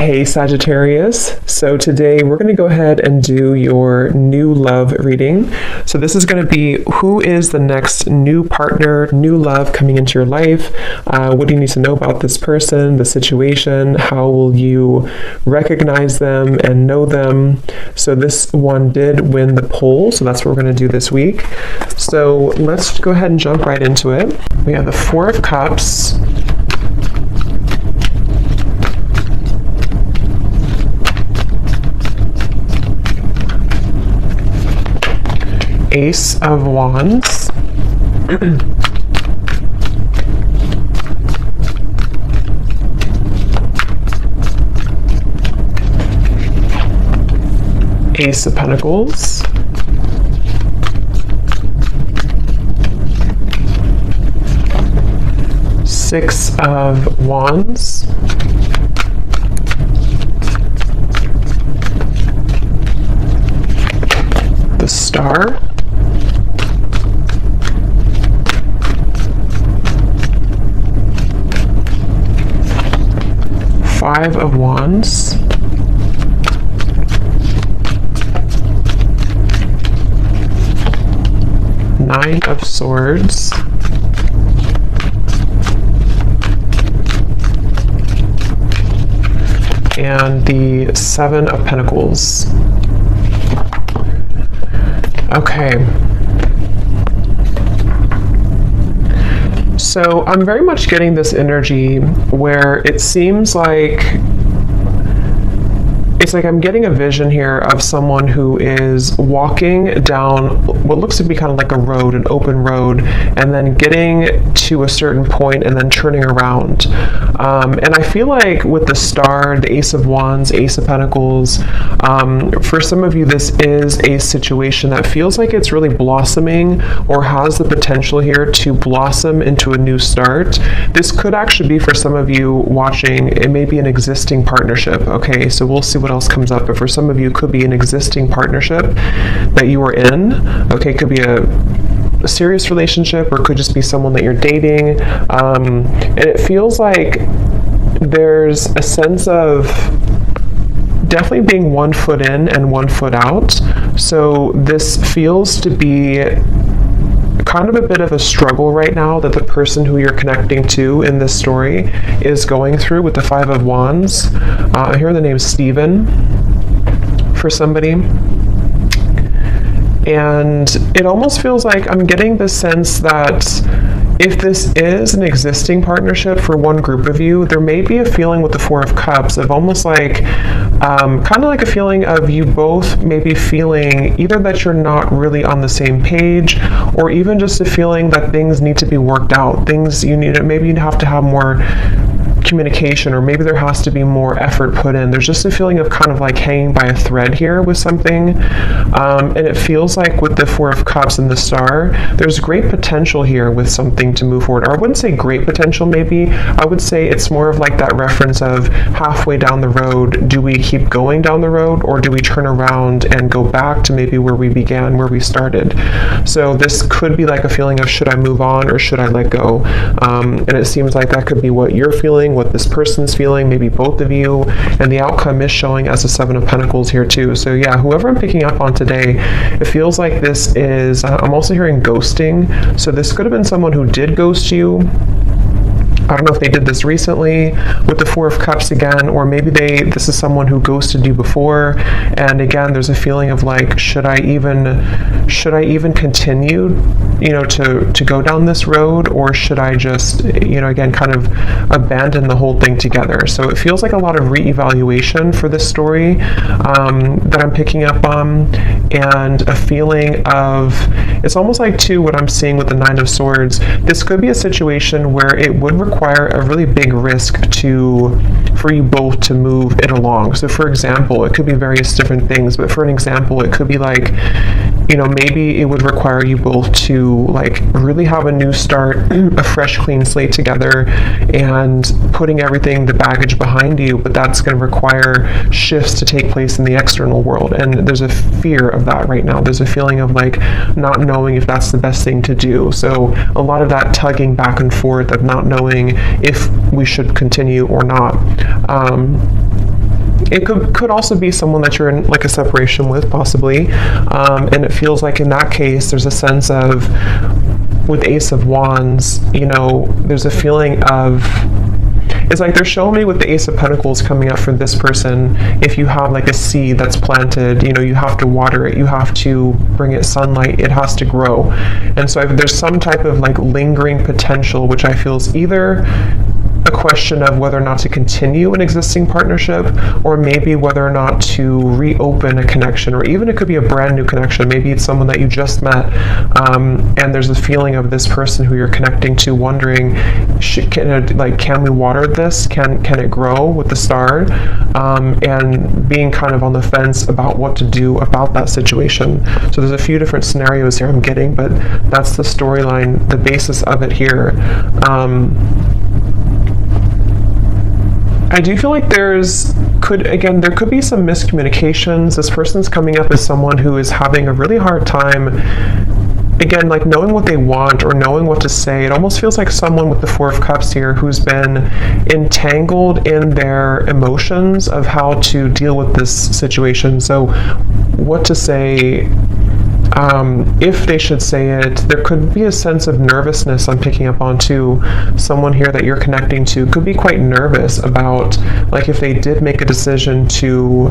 Hey Sagittarius, so today we're going to go ahead and do your new love reading. So this is going to be who is the next new partner, new love coming into your life. What do you need to know about this person, the situation? How will you recognize them and know them? So this one did win the poll, so that's what we're going to do this week. So let's go ahead and jump right into it. We have the Four of Cups, Ace of Wands, Ace of Pentacles, Six of Wands, the Star, Five of Wands, Nine of Swords, and the Seven of Pentacles. Okay. So I'm very much getting this energy where it seems like I'm getting a vision here of someone who is walking down what looks to be kind of like a road, an open road, and then getting to a certain point and then turning around. And I feel like with the Star, the Ace of Wands, Ace of Pentacles, for some of you, this is a situation that feels like it's really blossoming or has the potential here to blossom into a new start. This could actually be, for some of you watching, it may be an existing partnership. Okay, so we'll see what else comes up, but for some of you, it could be an existing partnership that you are in. Okay, it could be a serious relationship, or it could just be someone that you're dating, and it feels like there's a sense of definitely being 1 foot in and 1 foot out. So this feels to be kind of a bit of a struggle right now that the person who you're connecting to in this story is going through with the Five of Wands. I hear the name Stephen for somebody. And it almost feels like I'm getting the sense that if this is an existing partnership for one group of you, there may be a feeling with the Four of Cups of almost like, kind of like a feeling of you both maybe feeling either that you're not really on the same page, or even just a feeling that things need to be worked out. Things you need, maybe you have to have more communication, or maybe there has to be more effort put in. There's just a feeling of kind of like hanging by a thread here with something. And it feels like with the Four of Cups and the Star, there's great potential here with something to move forward. Or I wouldn't say great potential, maybe. I would say it's more of like that reference of halfway down the road, do we keep going down the road, or do we turn around and go back to maybe where we began, where we started? So this could be like a feeling of, should I move on or should I let go? And it seems like that could be what you're feeling, what this person's feeling, maybe both of you, and the outcome is showing as a Seven of Pentacles here too. So yeah, whoever I'm picking up on today, it feels like this is, I'm also hearing ghosting. So this could have been someone who did ghost you. I don't know if they did this recently with the Four of Cups again, or maybe this is someone who ghosted you before. And again, there's a feeling of like, should I even continue, to go down this road, or should I just, again, kind of abandon the whole thing together? So it feels like a lot of reevaluation for this story that I'm picking up on, and a feeling of, it's almost like too what I'm seeing with the Nine of Swords. This could be a situation where it would require a really big risk for you both to move it along. So for example, it could be various different things, but for an example, it could be like, maybe it would require you both to like really have a new start, a fresh clean slate together, and putting everything, the baggage behind you, but that's going to require shifts to take place in the external world. And there's a fear of that right now. There's a feeling of like not knowing if that's the best thing to do. So a lot of that tugging back and forth of not knowing if we should continue or not. It could also be someone that you're in like a separation with, possibly, and it feels like in that case there's a sense of, with Ace of Wands, you know, there's a feeling of, it's like they're showing me with the Ace of Pentacles coming up for this person, if you have like a seed that's planted, you know, you have to water it, you have to bring it sunlight, it has to grow. And so there's some type of like lingering potential, which I feel is either a question of whether or not to continue an existing partnership, or maybe whether or not to reopen a connection, or even it could be a brand new connection. Maybe it's someone that you just met, and there's a feeling of this person who you're connecting to wondering, can we water this? Can it grow with the star? And being kind of on the fence about what to do about that situation. So there's a few different scenarios here I'm getting, but that's the storyline, the basis of it here. I do feel like there could be some miscommunications. This person's coming up as someone who is having a really hard time, again, like knowing what they want or knowing what to say. It almost feels like someone with the Four of Cups here who's been entangled in their emotions of how to deal with this situation. So what to say, if they should say it. There could be a sense of nervousness I'm picking up on too. Someone here that you're connecting to could be quite nervous about, like, if they did make a decision to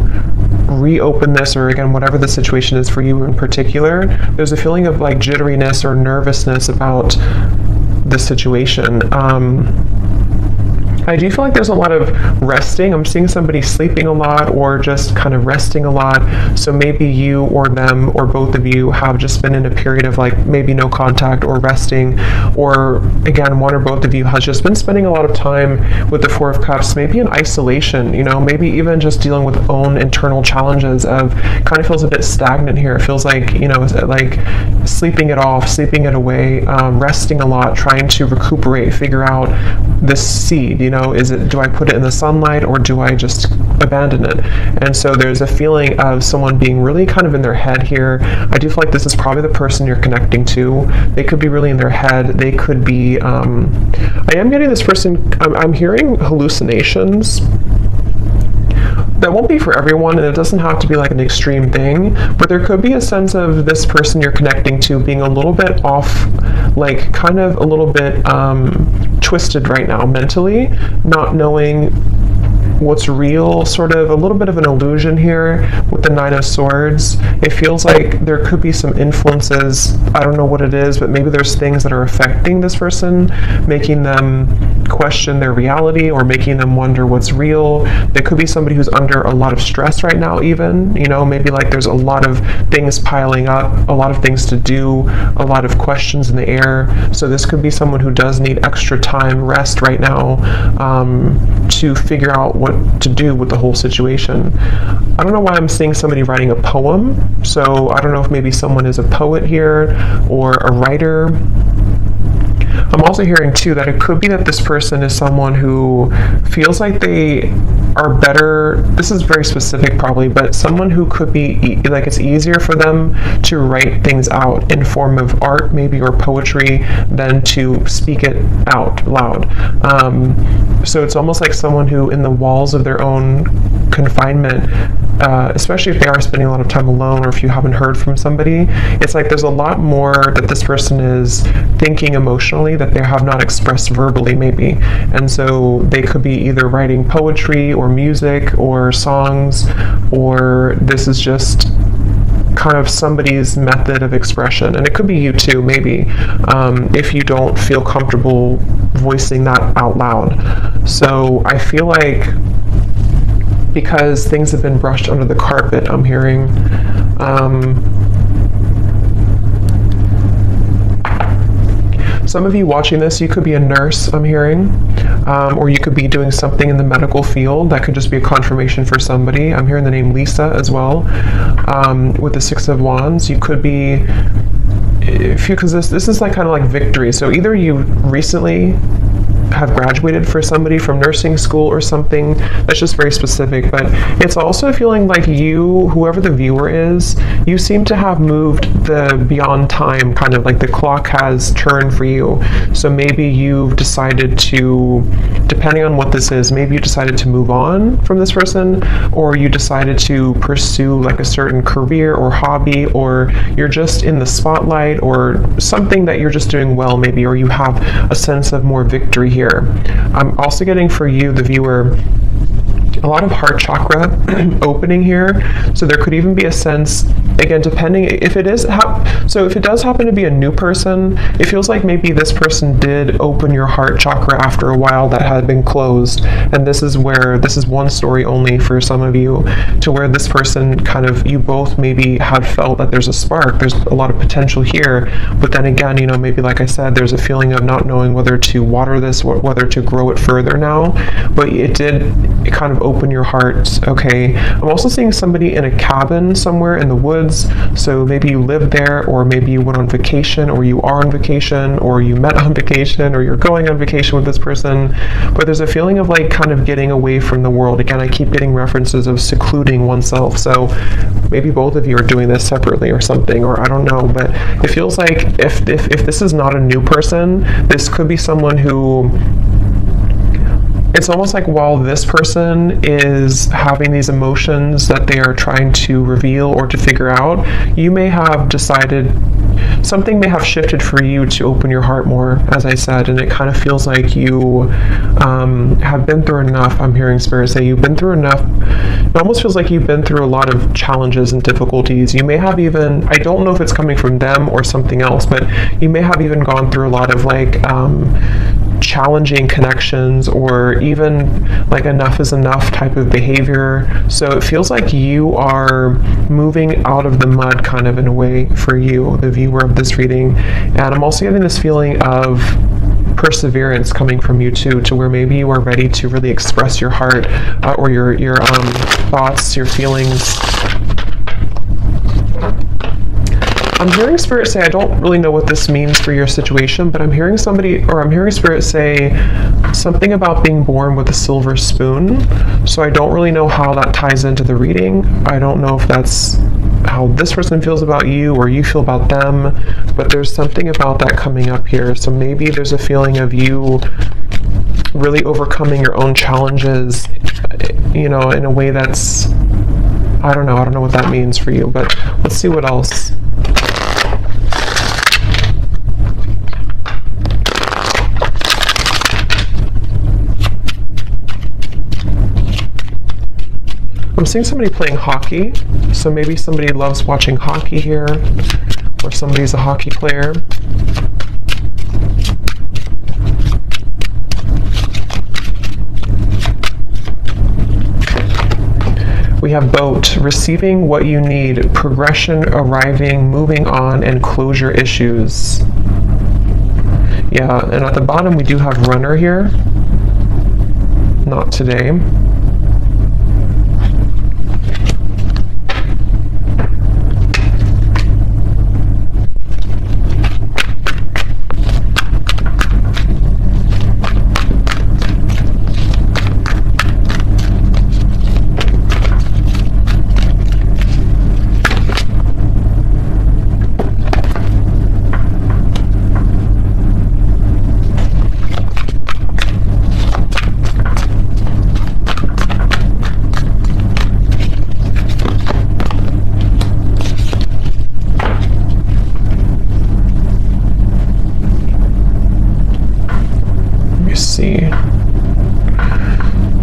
reopen this, or again, whatever the situation is for you in particular, there's a feeling of like jitteriness or nervousness about the situation. I do feel like there's a lot of resting. I'm seeing somebody sleeping a lot or just kind of resting a lot. So maybe you or them or both of you have just been in a period of like maybe no contact or resting, or again, one or both of you has just been spending a lot of time with the Four of Cups, maybe in isolation, you know, maybe even just dealing with own internal challenges of kind of feels a bit stagnant here. It feels like, you know, like sleeping it off, sleeping it away, resting a lot, trying to recuperate, figure out this seed, you know, do I put it in the sunlight or do I just abandon it? And so there's a feeling of someone being really kind of in their head here. I do feel like this is probably the person you're connecting to. They could be really in their head. They could be, I am getting this person, I'm hearing hallucinations. That won't be for everyone, and it doesn't have to be like an extreme thing, but there could be a sense of this person you're connecting to being a little bit off, like kind of a little bit twisted right now mentally, not knowing what's real, sort of a little bit of an illusion here with the Nine of Swords. It feels like there could be some influences, I don't know what it is, but maybe there's things that are affecting this person, making them question their reality or making them wonder what's real. There could be somebody who's under a lot of stress right now even, you know, maybe like there's a lot of things piling up, a lot of things to do, a lot of questions in the air. So this could be someone who does need extra time, rest right now, to figure out what to do with the whole situation. I don't know why I'm seeing somebody writing a poem, so I don't know if maybe someone is a poet here or a writer. I'm also hearing too that it could be that this person is someone who feels like they are better, this is very specific probably, but someone who could be like it's easier for them to write things out in form of art maybe or poetry than to speak it out loud. So it's almost like someone who in the walls of their own confinement, especially if they are spending a lot of time alone or if you haven't heard from somebody, it's like there's a lot more that this person is thinking emotionally that they have not expressed verbally maybe. And so they could be either writing poetry or music or songs, or this is just kind of somebody's method of expression. And it could be you too, maybe, if you don't feel comfortable voicing that out loud. So I feel like because things have been brushed under the carpet, I'm hearing, some of you watching this, you could be a nurse, I'm hearing, or you could be doing something in the medical field. That could just be a confirmation for somebody. I'm hearing the name Lisa as well, with the Six of Wands. You could be, because this is like kind of like victory. So either you recently have graduated for somebody from nursing school or something. That's just very specific, but it's also feeling like you, whoever the viewer is, you seem to have moved the beyond time, kind of like the clock has turned for you. So maybe you've decided to, depending on what this is, maybe you decided to move on from this person, or you decided to pursue like a certain career or hobby, or you're just in the spotlight, or something that you're just doing well maybe, or you have a sense of more victory here. I'm also getting for you, the viewer, a lot of heart chakra opening here. So there could even be a sense, again, depending if it is, so if it does happen to be a new person, it feels like maybe this person did open your heart chakra after a while that had been closed. And this is where, this is one story only for some of you, to where this person kind of, you both maybe had felt that there's a spark, there's a lot of potential here. But then again, you know, maybe like I said, there's a feeling of not knowing whether to water this, whether to grow it further now. But it kind of open your heart. Okay. I'm also seeing somebody in a cabin somewhere in the woods. So maybe you live there, or maybe you went on vacation, or you are on vacation, or you met on vacation, or you're going on vacation with this person. But there's a feeling of like kind of getting away from the world. Again, I keep getting references of secluding oneself. So maybe both of you are doing this separately or something, or I don't know. But it feels like if this is not a new person, this could be someone who, it's almost like while this person is having these emotions that they are trying to reveal or to figure out, you may have decided, something may have shifted for you to open your heart more, as I said, and it kind of feels like you have been through enough. I'm hearing Spirit say you've been through enough. It almost feels like you've been through a lot of challenges and difficulties. You may have even, I don't know if it's coming from them or something else, but you may have even gone through a lot of like challenging connections, or even like enough is enough type of behavior. So it feels like you are moving out of the mud kind of in a way for you, the viewer of this reading. And I'm also getting this feeling of perseverance coming from you too, to where maybe you are ready to really express your heart or your thoughts, your feelings. I'm hearing Spirit say, I don't really know what this means for your situation, but I'm hearing Spirit say something about being born with a silver spoon. So I don't really know how that ties into the reading. I don't know if that's how this person feels about you or you feel about them, but there's something about that coming up here. So maybe there's a feeling of you really overcoming your own challenges, you know, in a way that's, I don't know what that means for you, but let's see what else. I'm seeing somebody playing hockey, so maybe somebody loves watching hockey here, or somebody's a hockey player. We have boat, receiving what you need, progression, arriving, moving on, and closure issues. Yeah, and at the bottom we do have runner here. Not today.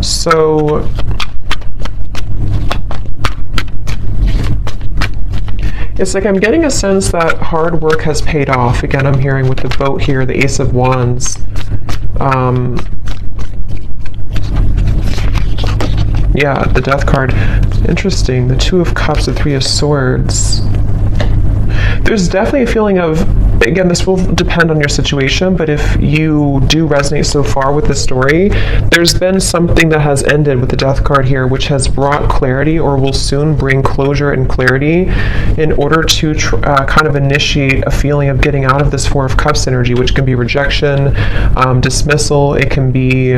So it's like I'm getting a sense that hard work has paid off. Again, I'm hearing with the boat here, the Ace of Wands. Yeah, the Death card. Interesting. The Two of Cups, the Three of Swords. there's definitely a feeling of, again, this will depend on your situation, but if you do resonate so far with this story, there's been something that has ended with the Death card here, which has brought clarity or will soon bring closure and clarity in order to kind of initiate a feeling of getting out of this Four of Cups energy, which can be rejection, dismissal. It can be...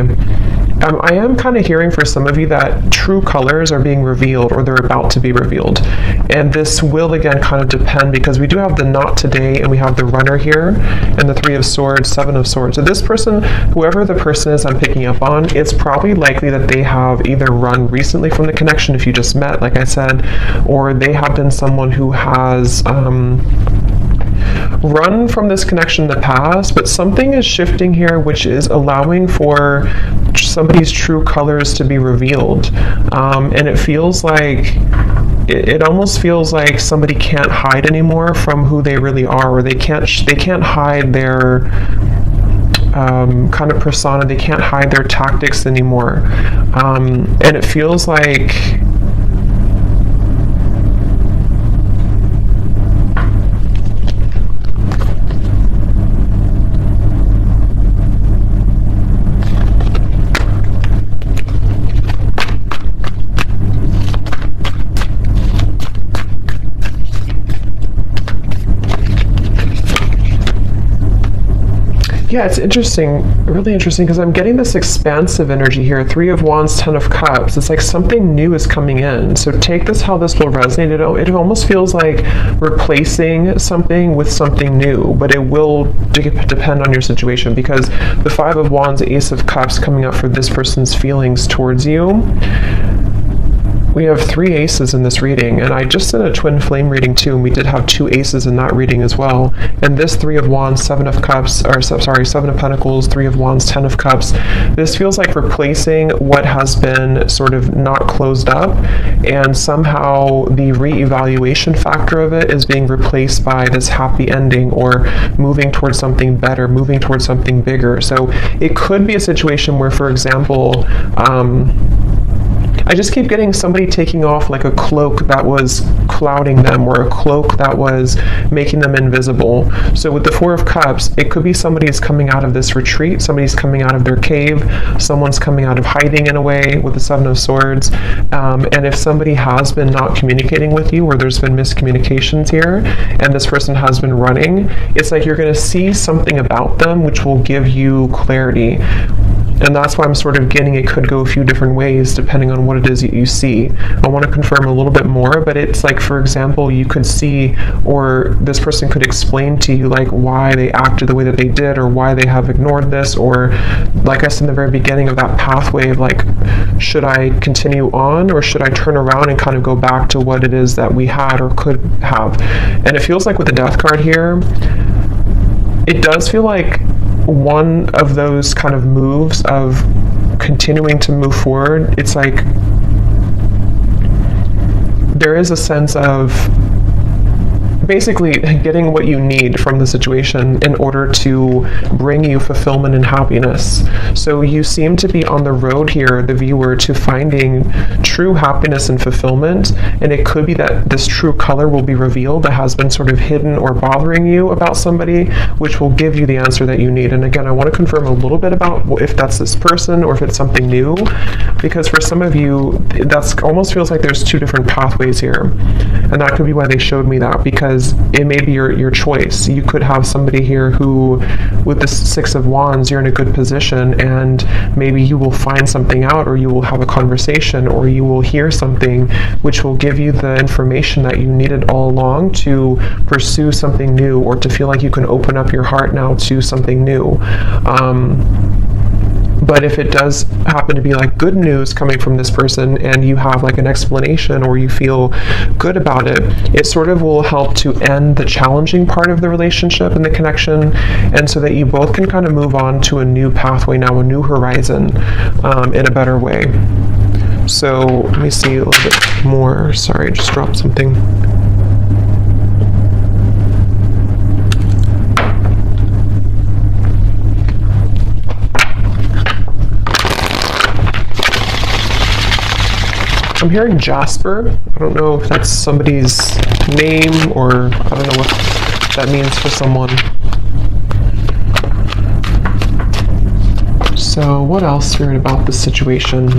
I am kind of hearing for some of you that true colors are being revealed or they're about to be revealed. And this will, again, kind of depend because we do have the not today and we have the runner here and the Three of Swords, Seven of Swords. So this person, whoever the person is I'm picking up on, it's probably likely that they have either run recently from the connection if you just met, like I said, or they have been someone who has... run from this connection in the past, but something is shifting here which is allowing for somebody's true colors to be revealed, and it feels like it almost feels like somebody can't hide anymore from who they really are, or they can't hide their kind of persona, they can't hide their tactics anymore, and it feels like yeah, it's interesting, really interesting, because I'm getting this expansive energy here. Three of Wands, Ten of Cups. It's like something new is coming in. So take this how this will resonate. It almost feels like replacing something with something new, but it will depend on your situation, because the Five of Wands, Ace of Cups coming up for this person's feelings towards you. We have 3 aces in this reading, and I just did a twin flame reading too, and we did have 2 aces in that reading as well. And this Three of Wands, Seven of Cups, or sorry, Seven of Pentacles, Three of Wands, Ten of Cups. This feels like replacing what has been sort of not closed up, and somehow the re-evaluation factor of it is being replaced by this happy ending, or moving towards something better, moving towards something bigger. So it could be a situation where, for example, I just keep getting somebody taking off like a cloak that was clouding them, or a cloak that was making them invisible. So with the Four of Cups, it could be somebody's coming out of this retreat, somebody's coming out of their cave, someone's coming out of hiding in a way with the Seven of Swords. And if somebody has been not communicating with you, or there's been miscommunications here, and this person has been running, it's like you're going to see something about them which will give you clarity. And that's why I'm sort of getting it could go a few different ways depending on what it is that you see. I want to confirm a little bit more, but it's like, for example, you could see, or this person could explain to you like why they acted the way that they did, or why they have ignored this, or like I said in the very beginning of that pathway of like, should I continue on, or should I turn around and kind of go back to what it is that we had or could have. And it feels like with the Death card here, it does feel like one of those kind of moves of continuing to move forward. It's like there is a sense of basically getting what you need from the situation in order to bring you fulfillment and happiness. So you seem to be on the road here, the viewer, to finding true happiness and fulfillment, and it could be that this true color will be revealed that has been sort of hidden or bothering you about somebody, which will give you the answer that you need. And again, I want to confirm a little bit about if that's this person or if it's something new, because for some of you, that's almost feels like there's 2 different pathways here, and that could be why they showed me that, because it may be your choice. You could have somebody here who, with the Six of Wands, you're in a good position, and maybe you will find something out, or you will have a conversation, or you will hear something which will give you the information that you needed all along to pursue something new, or to feel like you can open up your heart now to something new. But if it does happen to be like good news coming from this person, and you have like an explanation, or you feel good about it, it sort of will help to end the challenging part of the relationship and the connection, and so that you both can kind of move on to a new pathway now, a new horizon, in a better way. So let me see a little bit more. Sorry, I just dropped something. I'm hearing Jasper. I don't know if that's somebody's name, or I don't know what that means for someone. So what else, Spirit, about this situation?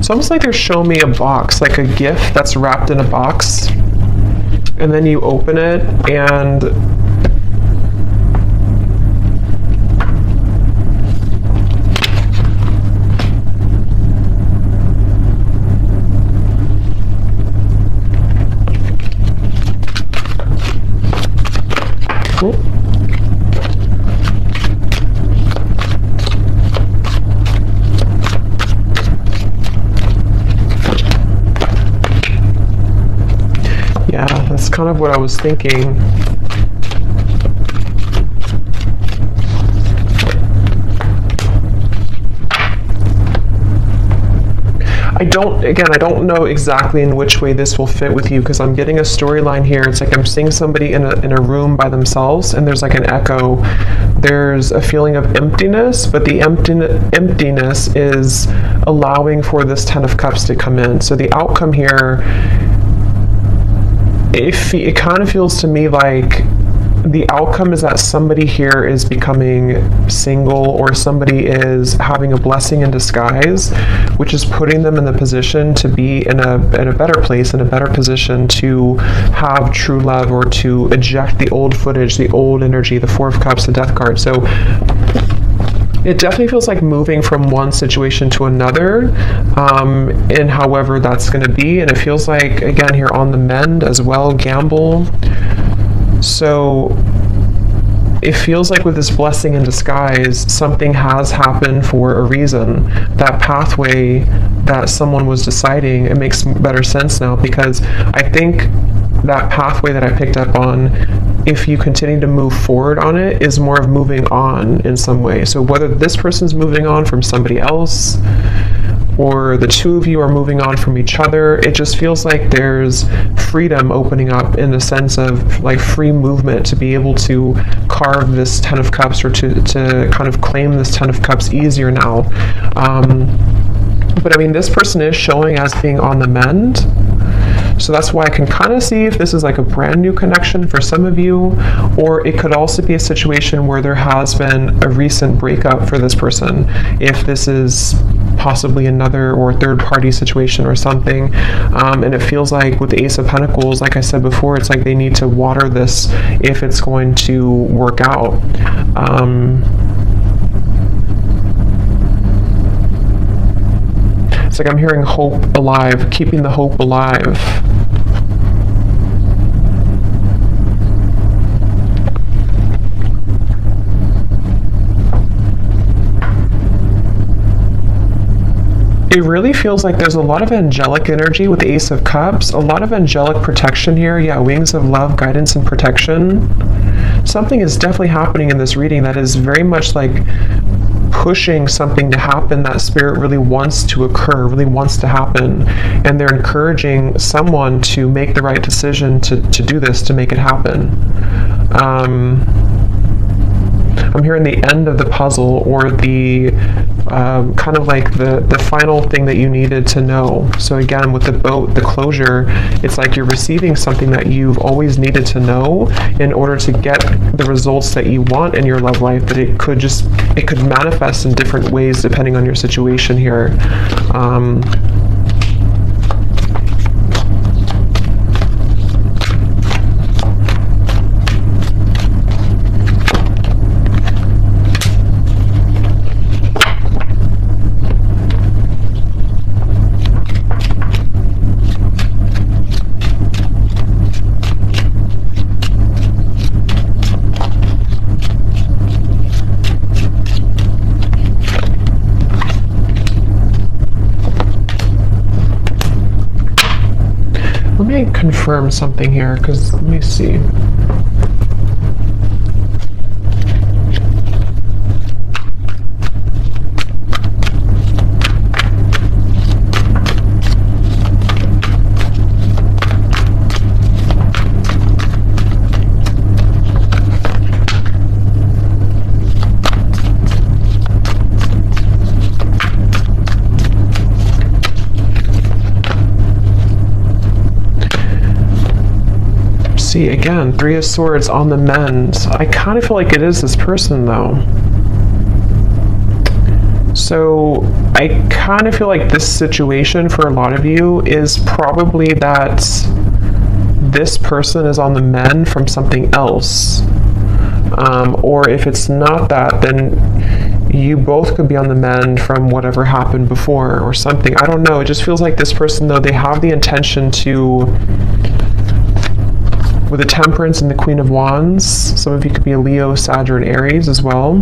Almost like they're showing me a box, like a gift that's wrapped in a box, and then you open it and kind of what I was thinking. I don't know exactly in which way this will fit with you, because I'm getting a storyline here. It's like I'm seeing somebody in a room by themselves, and there's like an echo. There's a feeling of emptiness, but the emptiness is allowing for this Ten of Cups to come in. So the outcome here, it kind of feels to me like the outcome is that somebody here is becoming single, or somebody is having a blessing in disguise, which is putting them in the position to be in a better place, in a better position to have true love, or to eject the old footage, the old energy, the Four of Cups, the Death card. So it definitely feels like moving from one situation to another, and however that's going to be. And it feels like, again, here on the mend as well, gamble. So it feels like with this blessing in disguise, something has happened for a reason. That pathway that someone was deciding, it makes better sense now, because I think that pathway that I picked up on, if you continue to move forward on it, is more of moving on in some way. So whether this person's moving on from somebody else, or the two of you are moving on from each other, it just feels like there's freedom opening up, in the sense of like free movement to be able to carve this Ten of Cups, or to kind of claim this Ten of Cups easier now. But I mean, this person is showing as being on the mend. So that's why I can kind of see if this is like a brand new connection for some of you, or it could also be a situation where there has been a recent breakup for this person. If this is possibly another or third party situation or something. And it feels like with the Ace of Pentacles, like I said before, it's like they need to water this if it's going to work out. It's like I'm hearing hope alive, keeping the hope alive. It really feels like there's a lot of angelic energy with the Ace of Cups, a lot of angelic protection here. Yeah, wings of love, guidance, and protection. Something is definitely happening in this reading that is very much like pushing something to happen that Spirit really wants to occur, really wants to happen. And they're encouraging someone to make the right decision to do this, to make it happen. I'm hearing the end of the puzzle, or the kind of like the final thing that you needed to know. So again, with the boat, the closure, it's like you're receiving something that you've always needed to know in order to get the results that you want in your love life, but it could manifest in different ways depending on your situation here. me confirm something here, because let me see. See, again, Three of Swords on the mend. I kind of feel like it is this person, though. So I kind of feel like this situation for a lot of you is probably that this person is on the mend from something else. Or if it's not that, then you both could be on the mend from whatever happened before or something. I don't know. It just feels like this person, though, they have the intention to... With the Temperance and the Queen of Wands, some of you could be a Leo, Sag, or an Aries as well.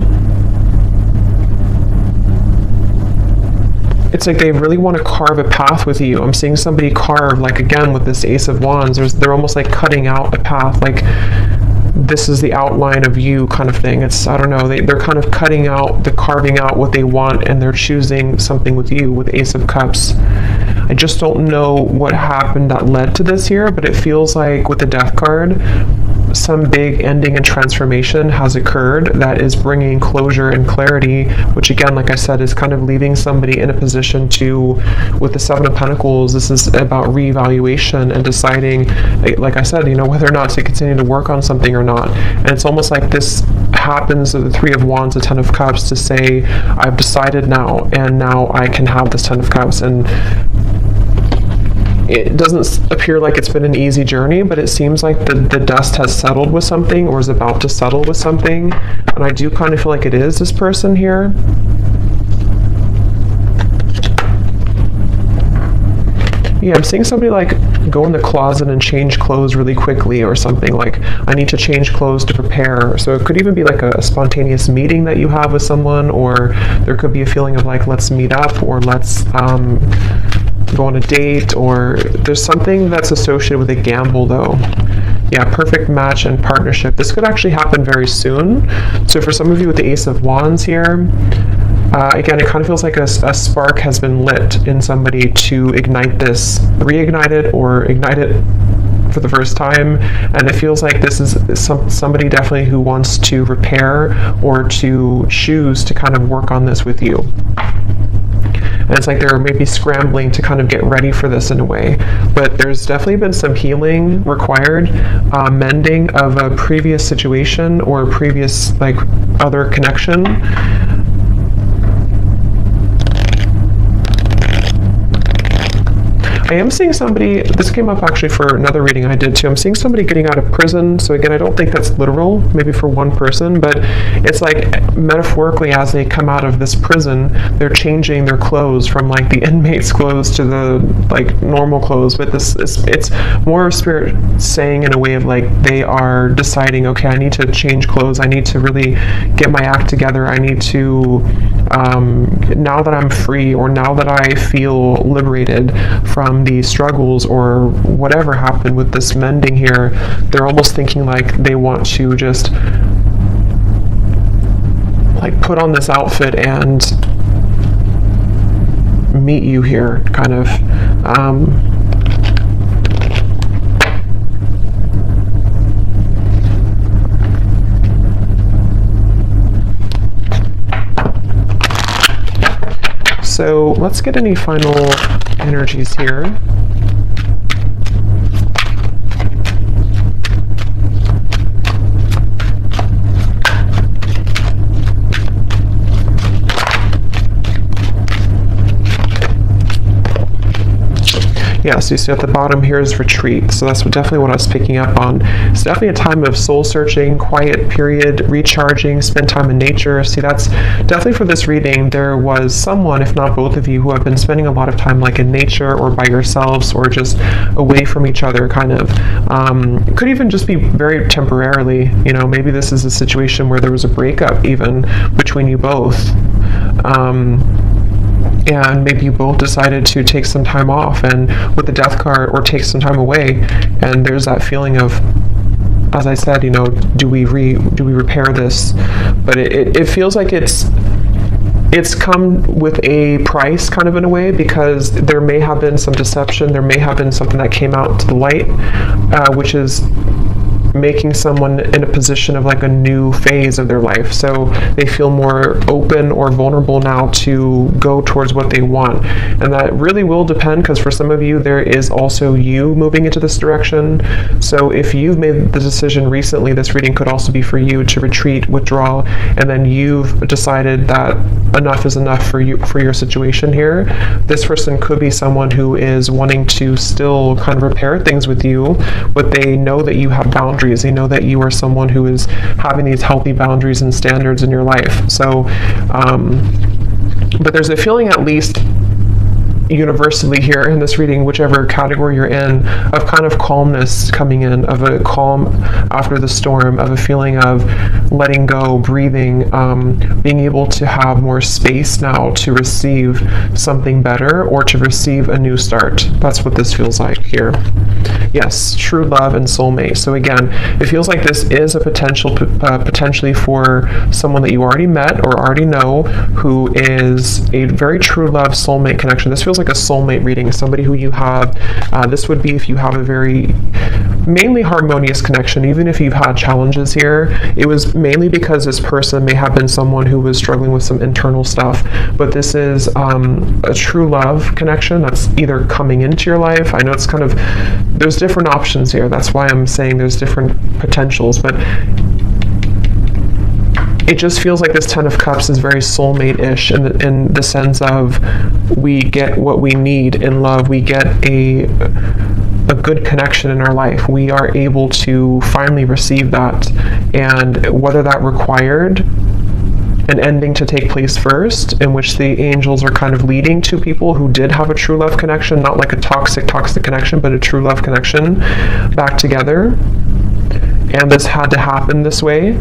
It's like they really want to carve a path with you. I'm seeing somebody carve, like again with this Ace of Wands, they're almost like cutting out a path, like this is the outline of you kind of thing. It's, I don't know, they're kind of carving out what they want, and they're choosing something with you with Ace of Cups. I just don't know what happened that led to this here, but it feels like with the Death card, some big ending and transformation has occurred that is bringing closure and clarity, which again, like I said, is kind of leaving somebody in a position to, with the Seven of Pentacles, this is about reevaluation and deciding, like I said, whether or not to continue to work on something or not. And it's almost like this happens with the Three of Wands, the Ten of Cups, to say, I've decided now, and now I can have this Ten of Cups. And it doesn't appear like it's been an easy journey, but it seems like the dust has settled with something, or is about to settle with something. And I do kind of feel like it is this person here. Yeah, I'm seeing somebody like go in the closet and change clothes really quickly or something, like I need to change clothes to prepare. So it could even be like a spontaneous meeting that you have with someone, or there could be a feeling of like, let's meet up, or let's go on a date, or there's something that's associated with a gamble though. Yeah, perfect match and partnership. This could actually happen very soon. So for some of you with the Ace of Wands here, again, it kind of feels like a spark has been lit in somebody to ignite this, reignite it, or ignite it for the first time. And it feels like this is somebody definitely who wants to repair or to choose to kind of work on this with you. And it's like they're maybe scrambling to kind of get ready for this in a way. But there's definitely been some healing required, mending of a previous situation or a previous like other connection. I am seeing somebody, this came up actually for another reading I did too, I'm seeing somebody getting out of prison. So again, I don't think that's literal, maybe for one person, but it's like metaphorically as they come out of this prison, they're changing their clothes from like the inmate's clothes to the like normal clothes. But this it's more spirit saying in a way of like they are deciding, okay, I need to change clothes, I need to really get my act together, I need to now that I'm free, or now that I feel liberated from the struggles or whatever happened with this mending here, they're almost thinking like they want to just like put on this outfit and meet you here, kind of. So let's get any final energies here. Yeah, so you see at the bottom here is retreat. So that's definitely what I was picking up on. It's definitely a time of soul searching, quiet period, recharging, spend time in nature. See, that's definitely for this reading. There was someone, if not both of you, who have been spending a lot of time like in nature or by yourselves or just away from each other, kind of. It could even just be very temporarily. Maybe this is a situation where there was a breakup even between you both. and maybe you both decided to take some time off, and with the death card, or take some time away, and there's that feeling of, as I said, you know, do we repair this? But it feels like it's come with a price, kind of, in a way, because there may have been some deception, there may have been something that came out to the light, which is making someone in a position of like a new phase of their life. So they feel more open or vulnerable now to go towards what they want. And that really will depend, because for some of you, there is also you moving into this direction. So if you've made the decision recently, this reading could also be for you to retreat, withdraw, and then you've decided that enough is enough for you, for your situation here. This person could be someone who is wanting to still kind of repair things with you, but they know that you have boundaries. They know that you are someone who is having these healthy boundaries and standards in your life. So, but there's a feeling, at least universally here in this reading, whichever category you're in, of kind of calmness coming in, of a calm after the storm, of a feeling of letting go, breathing, being able to have more space now to receive something better, or to receive a new start. That's what this feels like here. Yes, true love and soulmate. So again, it feels like this is a potentially for someone that you already met or already know, who is a very true love soulmate connection. This feels like a soulmate reading, somebody who you have, this would be if you have a very mainly harmonious connection. Even if you've had challenges here, it was mainly because this person may have been someone who was struggling with some internal stuff, but this is a true love connection that's either coming into your life. I know it's kind of, there's different options here, that's why I'm saying there's different potentials, but it just feels like this Ten of Cups is very soulmate-ish in the sense of, we get what we need in love, we get a good connection in our life, we are able to finally receive that. And whether that required an ending to take place first, in which the angels are kind of leading to people who did have a true love connection, not like a toxic connection, but a true love connection back together. And this had to happen this way,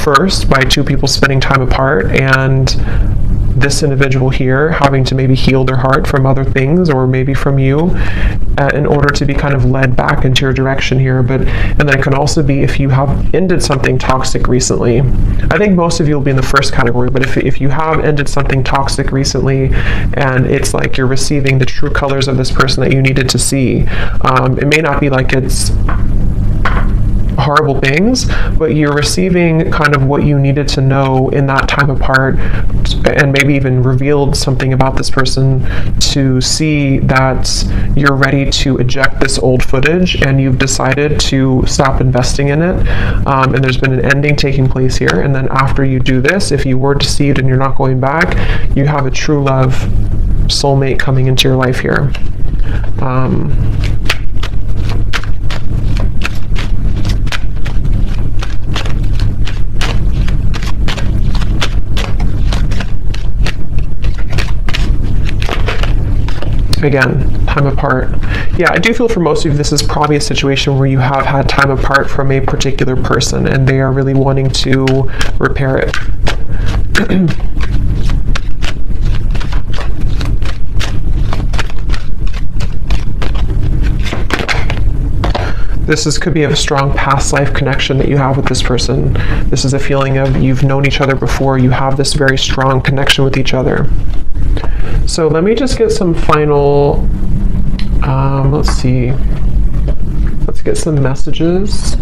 first, by two people spending time apart, and this individual here having to maybe heal their heart from other things, or maybe from you, in order to be kind of led back into your direction here. But, and then it can also be if you have ended something toxic recently. I think most of you will be in the first category, but if you have ended something toxic recently, and it's like you're receiving the true colors of this person that you needed to see, it may not be like it's horrible things, but you're receiving kind of what you needed to know in that time apart, and maybe even revealed something about this person to see that you're ready to eject this old footage, and you've decided to stop investing in it, and there's been an ending taking place here. And then after you do this, if you were deceived and you're not going back, you have a true love soulmate coming into your life here. Again, time apart. Yeah, I do feel for most of you, this is probably a situation where you have had time apart from a particular person, and they are really wanting to repair it. Could be a strong past life connection that you have with this person. This is a feeling of, you've known each other before, you have this very strong connection with each other. So let me just get some final, let's see, let's get some messages.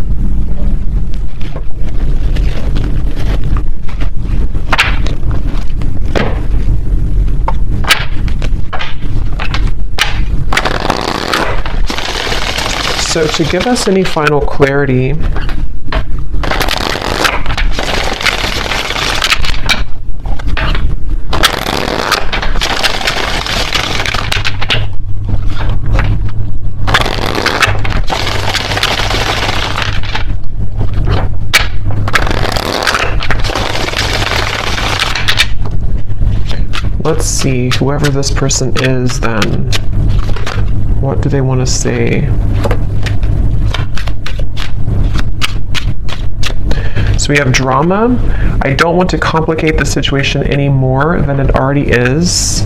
So to give us any final clarity, let's see, whoever this person is then, what do they want to say? So we have drama. I don't want to complicate the situation any more than it already is.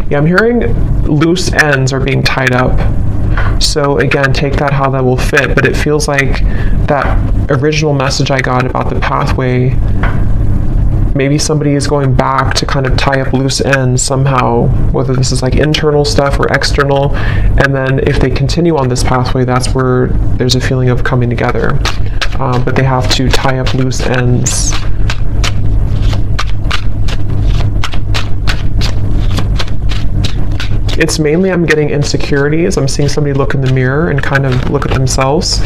Yeah, I'm hearing loose ends are being tied up. So again, take that how that will fit, but it feels like that original message I got about the pathway, maybe somebody is going back to kind of tie up loose ends somehow, whether this is like internal stuff or external, and then if they continue on this pathway, that's where there's a feeling of coming together. But they have to tie up loose ends. It's mainly I'm getting insecurities. I'm seeing somebody look in the mirror and kind of look at themselves.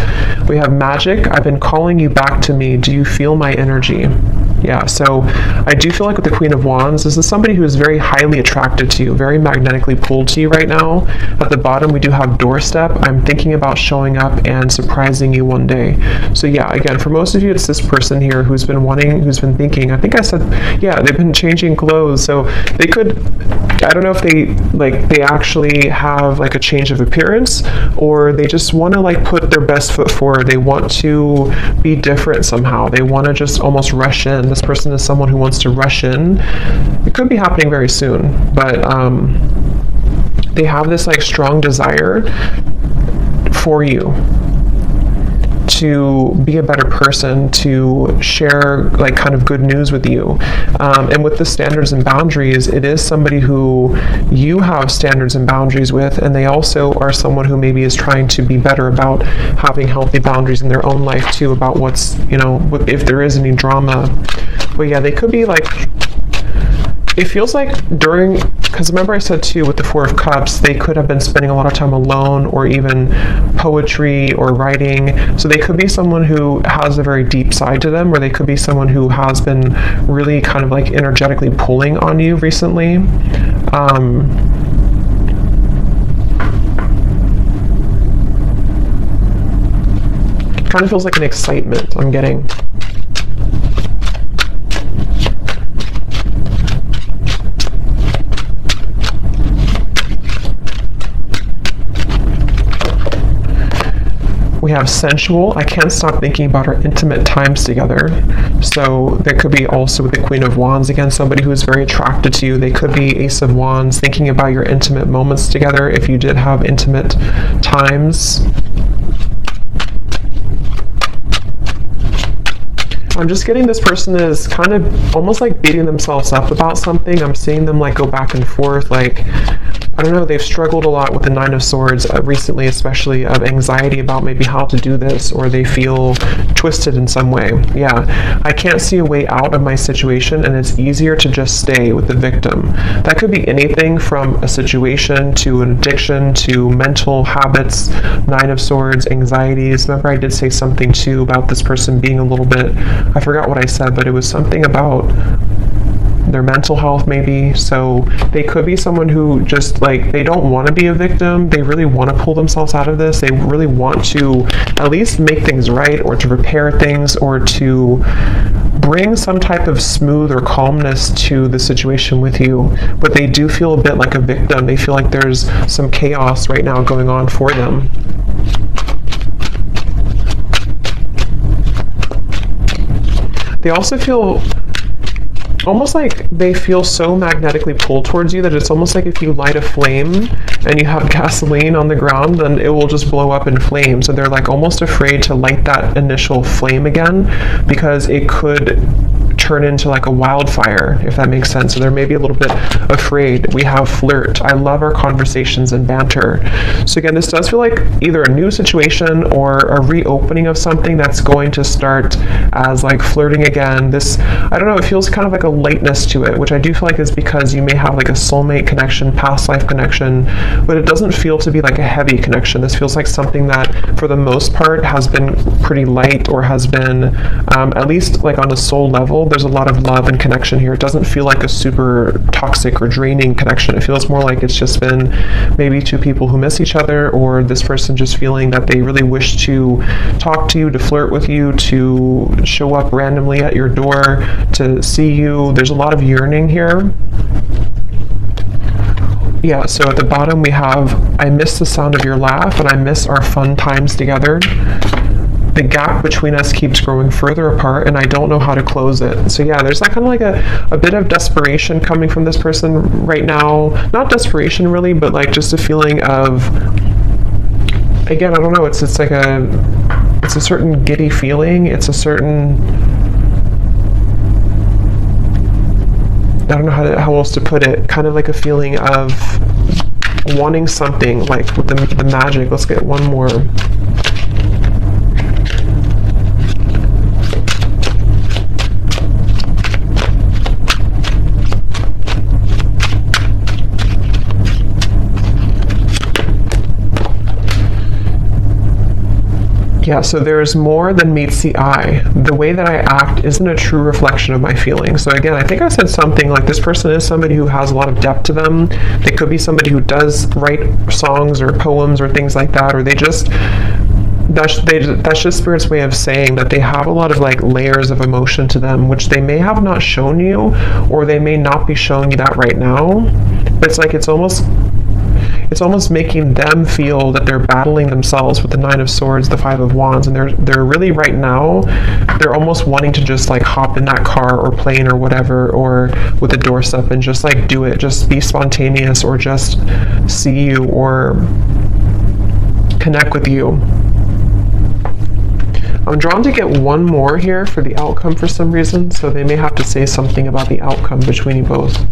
We have magic. I've been calling you back to me. Do you feel my energy? Yeah, so I do feel like with the Queen of Wands, this is somebody who is very highly attracted to you, very magnetically pulled to you right now. At the bottom, we do have doorstep. I'm thinking about showing up and surprising you one day. So yeah, again, for most of you, it's this person here who's been thinking, I think I said, yeah, they've been changing clothes. So they could, I don't know if they actually have like a change of appearance, or they just want to like put their best foot forward. They want to be different somehow. They want to just almost rush in. This person is someone who wants to rush in. It could be happening very soon, but they have this like strong desire for you to be a better person, to share like kind of good news with you. And with the standards and boundaries, it is somebody who you have standards and boundaries with, and they also are someone who maybe is trying to be better about having healthy boundaries in their own life too, about what's, you know, if there is any drama. But yeah, they could be like, it feels like during, because remember I said too with the Four of Cups, they could have been spending a lot of time alone, or even poetry or writing. So they could be someone who has a very deep side to them, or they could be someone who has been really kind of like energetically pulling on you recently. Kind of feels like an excitement I'm getting. We have sensual. I can't stop thinking about our intimate times together. So there could be also with the Queen of Wands, again, somebody who is very attracted to you. They could be Ace of Wands, thinking about your intimate moments together if you did have intimate times. I'm just getting this person is kind of almost like beating themselves up about something. I'm seeing them like go back and forth, like, I don't know, they've struggled a lot with the Nine of Swords recently, especially of anxiety about maybe how to do this, or they feel twisted in some way. Yeah, I can't see a way out of my situation, and it's easier to just stay with the victim. That could be anything from a situation to an addiction to mental habits, Nine of Swords, anxieties. Remember I did say something too about this person being a little bit, I forgot what I said, but it was something about their mental health maybe. So they could be someone who just like, they don't want to be a victim. They really want to pull themselves out of this. They really want to at least make things right, or to repair things, or to bring some type of smooth or calmness to the situation with you. But they do feel a bit like a victim. They feel like there's some chaos right now going on for them. They also feel almost like they feel so magnetically pulled towards you that it's almost like if you light a flame and you have gasoline on the ground, then it will just blow up in flames. So they're like almost afraid to light that initial flame again, because it could turn into like a wildfire, if that makes sense. So they're maybe a little bit afraid. We have flirt. I love our conversations and banter. So again, this does feel like either a new situation or a reopening of something that's going to start as like flirting again. This, I don't know, it feels kind of like a lightness to it, which I do feel like is because you may have like a soulmate connection, past life connection, but it doesn't feel to be like a heavy connection. This feels like something that for the most part has been pretty light, or has been at least like on a soul level, there's a lot of love and connection here. It doesn't feel like a super toxic or draining connection. It feels more like it's just been maybe two people who miss each other, or this person just feeling that they really wish to talk to you, to flirt with you, to show up randomly at your door, to see you. There's a lot of yearning here. Yeah, so at the bottom we have, I miss the sound of your laugh, and I miss our fun times together. the gap between us keeps growing further apart, and I don't know how to close it. So yeah, there's that kind of like a bit of desperation coming from this person right now. Not desperation really, but like just a feeling of, again, I don't know, it's like it's a certain giddy feeling. It's a certain, I don't know how else to put it, kind of like a feeling of wanting something, like with the magic. Let's get one more. Yeah, so there's more than meets the eye. The way that I act isn't a true reflection of my feelings. So again, I think I said something like this person is somebody who has a lot of depth to them. They could be somebody who does write songs or poems or things like that, or they just, that's just Spirit's way of saying that they have a lot of like layers of emotion to them, which they may have not shown you, or they may not be showing you that right now. But it's like, it's almost making them feel that they're battling themselves with the Nine of Swords, the Five of Wands, and they're really right now, they're almost wanting to just like hop in that car or plane or whatever, or with the doorstep and just like do it, just be spontaneous, or just see you or connect with you. I'm drawn to get one more here for the outcome for some reason, so they may have to say something about the outcome between you both.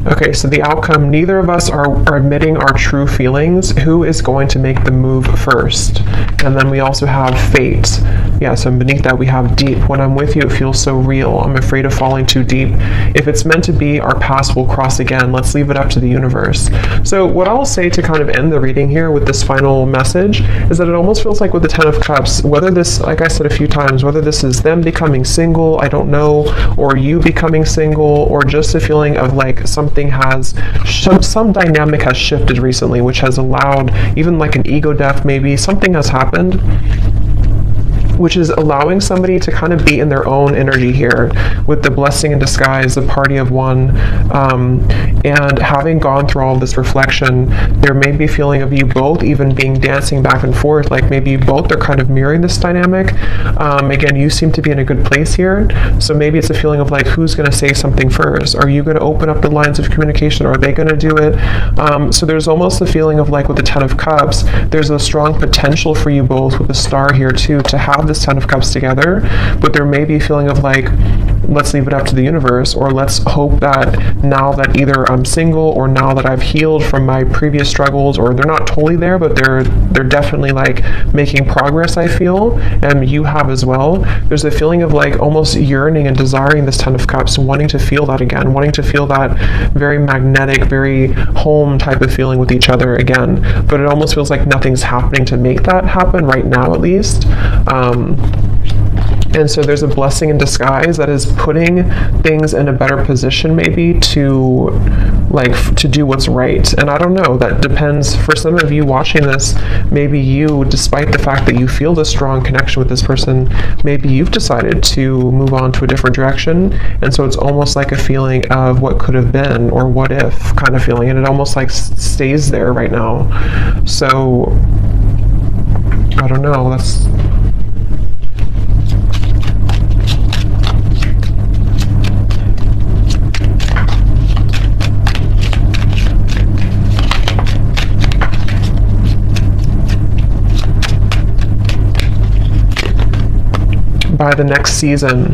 Okay, so the outcome, neither of us are admitting our true feelings. Who is going to make the move first? And then we also have fate. Yeah, so beneath that we have deep. When I'm with you, it feels so real. I'm afraid of falling too deep. If it's meant to be, our paths will cross again. Let's leave it up to the universe. So what I'll say to kind of end the reading here with this final message is that it almost feels like with the Ten of Cups, whether this, like I said a few times, whether this is them becoming single, I don't know, or you becoming single, or just a feeling of like something has, some dynamic has shifted recently, which has allowed even like an ego death, maybe something has happened, which is allowing somebody to kind of be in their own energy here with the blessing in disguise, the party of one, and having gone through all this reflection, there may be a feeling of you both even being dancing back and forth, like maybe you both are kind of mirroring this dynamic. Again, you seem to be in a good place here, so maybe it's a feeling of like, who's going to say something first? Are you going to open up the lines of communication, or are they going to do it? So there's almost a feeling of like with the Ten of Cups, there's a strong potential for you both with the Star here too, to have this Ten of Cups together, but there may be a feeling of like, let's leave it up to the universe, or let's hope that now that either I'm single, or now that I've healed from my previous struggles, or they're not totally there, but they're definitely like making progress, I feel, and you have as well. There's a feeling of like almost yearning and desiring this Ten of Cups, wanting to feel that again, wanting to feel that very magnetic, very home type of feeling with each other again, but it almost feels like nothing's happening to make that happen right now, at least. And so there's a blessing in disguise that is putting things in a better position maybe to do what's right. And I don't know, that depends. For some of you watching this, maybe you, despite the fact that you feel this strong connection with this person, maybe you've decided to move on to a different direction. And so it's almost like a feeling of what could have been, or what if kind of feeling. And it almost like stays there right now. So I don't know, that's... by the next season.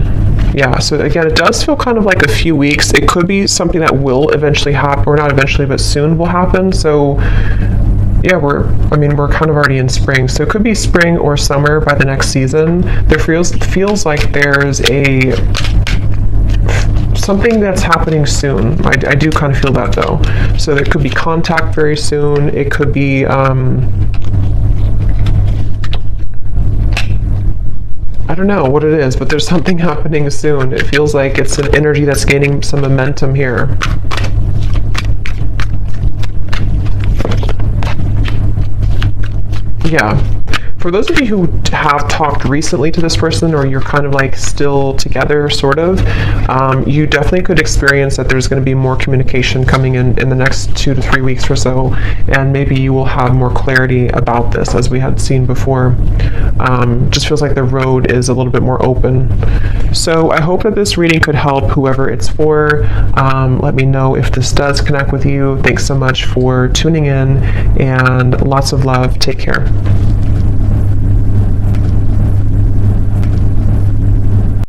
Yeah, so again, it does feel kind of like a few weeks. It could be something that will eventually happen, or not eventually, but soon will happen. So yeah, we're kind of already in spring. So it could be spring or summer by the next season. There feels like there's something that's happening soon. I do kind of feel that though. So there could be contact very soon. It could be I don't know what it is, but there's something happening soon. It feels like it's an energy that's gaining some momentum here. Yeah. For those of you who have talked recently to this person, or you're kind of like still together, sort of, you definitely could experience that there's going to be more communication coming in the next 2 to 3 weeks or so, and maybe you will have more clarity about this, as we had seen before. Just feels like the road is a little bit more open. So I hope that this reading could help whoever it's for. Let me know if this does connect with you. Thanks so much for tuning in, and lots of love. Take care.